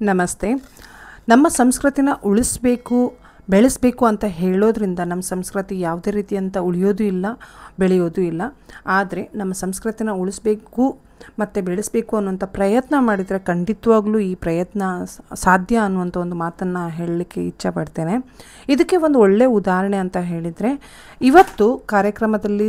ನಮಸ್ತೆ. ನಮ್ಮ ಸಂಸ್ಕೃತಿನ ಉಳಿಸಬೇಕು ಬೆಳೆಸಬೇಕು ಅಂತ ಹೇಳೋದ್ರಿಂದ ನಮ್ಮ ಸಂಸ್ಕೃತಿ ಯಾವುದೇ ರೀತಿಯಂತ ಉಳಿಯೋದು ಇಲ್ಲ, ಬೆಳೆಯೋದು ಇಲ್ಲ. ಆದರೆ ನಮ್ಮ ಸಂಸ್ಕೃತಿನ ಉಳಿಸಬೇಕು ಮತ್ತು ಬೆಳೆಸಬೇಕು ಅನ್ನುವಂಥ ಪ್ರಯತ್ನ ಮಾಡಿದರೆ ಖಂಡಿತವಾಗ್ಲೂ ಈ ಪ್ರಯತ್ನ ಸಾಧ್ಯ ಅನ್ನುವಂಥ ಒಂದು ಮಾತನ್ನು ಹೇಳಲಿಕ್ಕೆ ಇಚ್ಛೆಪಡ್ತೇನೆ. ಇದಕ್ಕೆ ಒಂದು ಒಳ್ಳೆಯ ಉದಾಹರಣೆ ಅಂತ ಹೇಳಿದರೆ, ಇವತ್ತು ಕಾರ್ಯಕ್ರಮದಲ್ಲಿ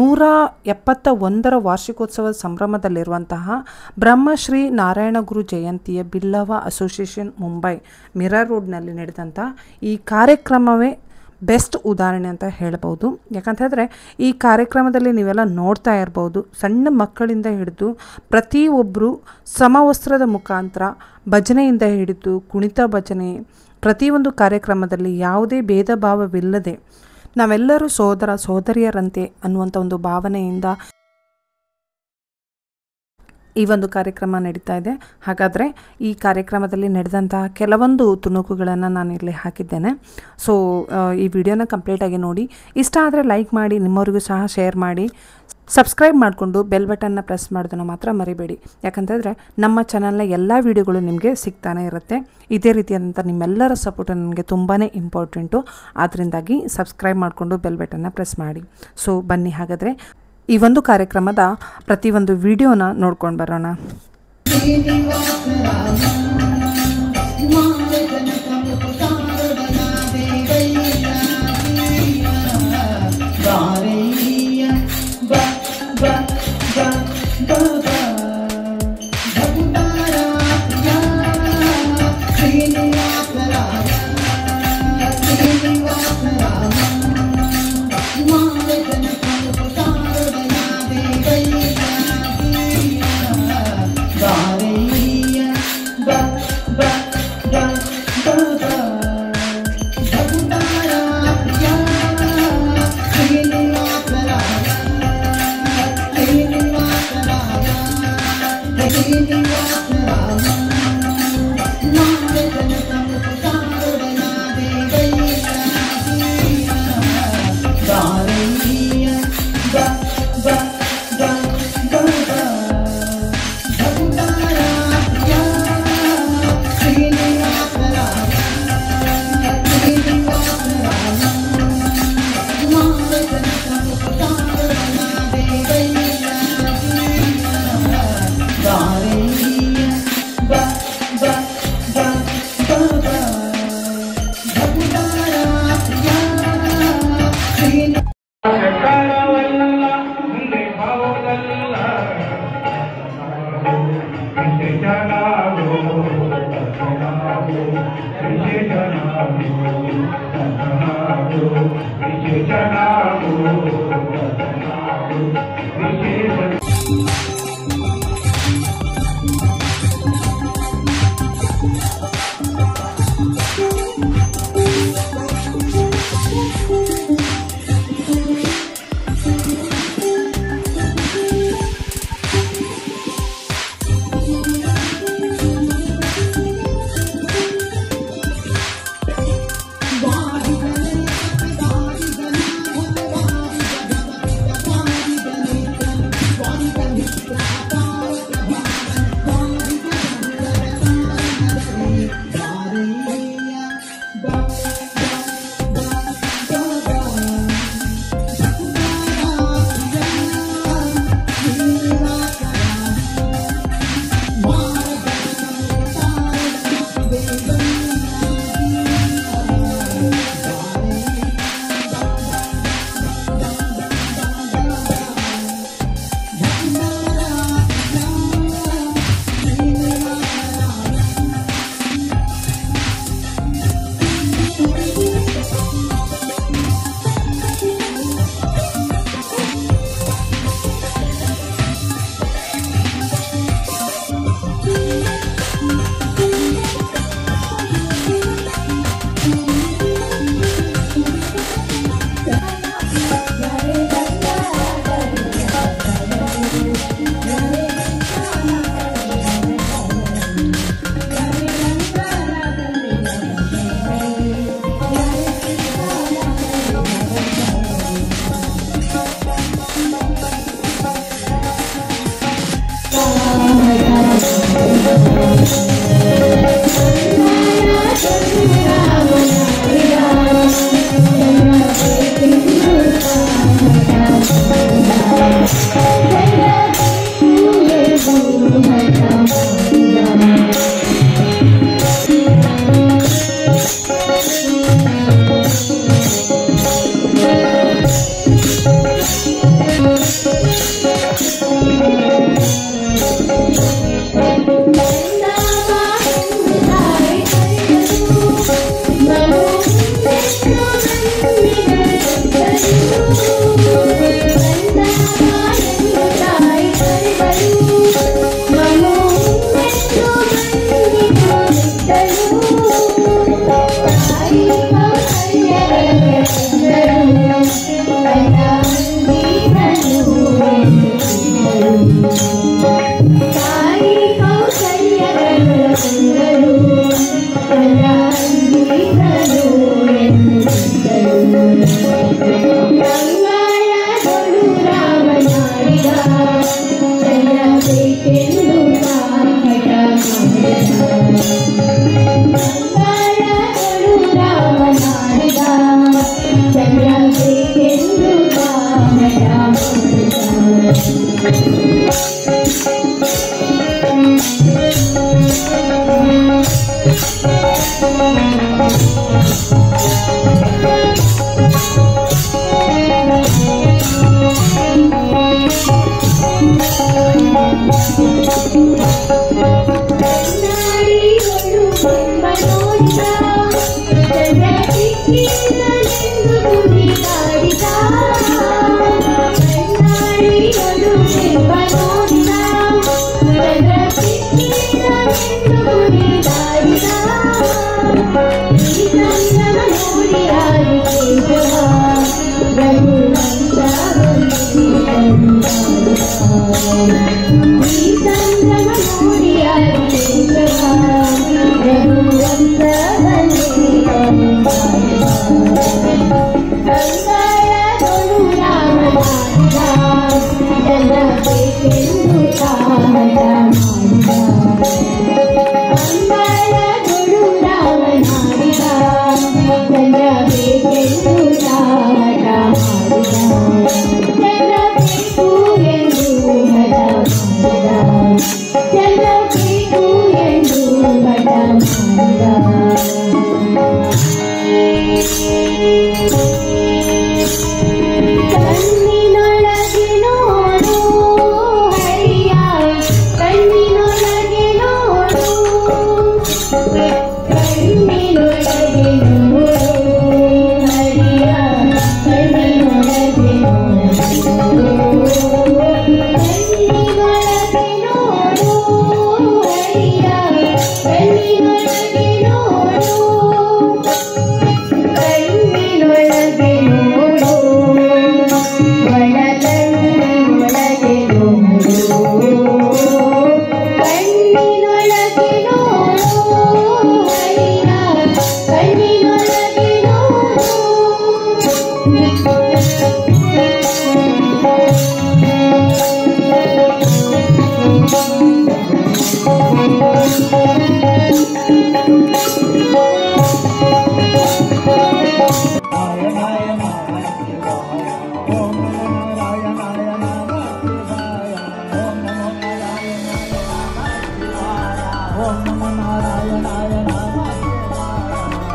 171ರ ವಾರ್ಷಿಕೋತ್ಸವದ ಸಂಭ್ರಮದಲ್ಲಿರುವಂತಹ ಬ್ರಹ್ಮಶ್ರೀ ನಾರಾಯಣ ಗುರು ಜಯಂತಿಯ ಬಿಲ್ಲವ ಅಸೋಸಿಯೇಷನ್ ಮುಂಬೈ ಮಿರರ್ ರೋಡ್ನಲ್ಲಿ ನಡೆದಂಥ ಈ ಕಾರ್ಯಕ್ರಮವೇ ಬೆಸ್ಟ್ ಉದಾಹರಣೆ ಅಂತ ಹೇಳ್ಬೋದು. ಯಾಕಂತ ಹೇಳಿದ್ರೆ ಈ ಕಾರ್ಯಕ್ರಮದಲ್ಲಿ ನೀವೆಲ್ಲ ನೋಡ್ತಾ ಇರ್ಬೋದು, ಸಣ್ಣ ಮಕ್ಕಳಿಂದ ಹಿಡಿದು ಪ್ರತಿಯೊಬ್ಬರು ಸಮವಸ್ತ್ರದ ಮುಖಾಂತರ ಭಜನೆಯಿಂದ ಹಿಡಿದು ಕುಣಿತ ಭಜನೆ, ಪ್ರತಿಯೊಂದು ಕಾರ್ಯಕ್ರಮದಲ್ಲಿ ಯಾವುದೇ ಭೇದ ಭಾವವಿಲ್ಲದೆ ನಾವೆಲ್ಲರೂ ಸೋದರ ಸೋದರಿಯರಂತೆ ಅನ್ನುವಂಥ ಒಂದು ಭಾವನೆಯಿಂದ ಈ ಒಂದು ಕಾರ್ಯಕ್ರಮ ನಡೀತಾ ಇದೆ. ಹಾಗಾದರೆ ಈ ಕಾರ್ಯಕ್ರಮದಲ್ಲಿ ನಡೆದಂತಹ ಕೆಲವೊಂದು ತುಣುಕುಗಳನ್ನು ನಾನು ಇಲ್ಲಿ ಹಾಕಿದ್ದೇನೆ. ಸೊ ಈ ವಿಡಿಯೋನ ಕಂಪ್ಲೀಟಾಗಿ ನೋಡಿ. ಇಷ್ಟ ಆದರೆ ಲೈಕ್ ಮಾಡಿ, ನಿಮ್ಮವರಿಗೂ ಸಹ ಶೇರ್ ಮಾಡಿ, ಸಬ್ಸ್ಕ್ರೈಬ್ ಮಾಡಿಕೊಂಡು ಬೆಲ್ ಬಟನ್ನ ಪ್ರೆಸ್ ಮಾಡೋದನ್ನು ಮಾತ್ರ ಮರಿಬೇಡಿ. ಯಾಕಂತಂದರೆ ನಮ್ಮ ಚಾನಲ್ನ ಎಲ್ಲ ವೀಡಿಯೋಗಳು ನಿಮಗೆ ಸಿಗ್ತಾನೆ ಇರುತ್ತೆ. ಇದೇ ರೀತಿಯಾದಂಥ ನಿಮ್ಮೆಲ್ಲರ ಸಪೋರ್ಟು ನನಗೆ ತುಂಬಾ ಇಂಪಾರ್ಟೆಂಟು. ಆದ್ದರಿಂದಾಗಿ ಸಬ್ಸ್ಕ್ರೈಬ್ ಮಾಡಿಕೊಂಡು ಬೆಲ್ ಬಟನ್ನ ಪ್ರೆಸ್ ಮಾಡಿ. ಸೊ ಬನ್ನಿ, ಹಾಗಾದರೆ ಈ ಒಂದು ಕಾರ್ಯಕ್ರಮದ ಪ್ರತಿಯೊಂದು ವಿಡಿಯೋನ ನೋಡ್ಕೊಂಡು ಬರೋಣ.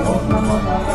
Om Namo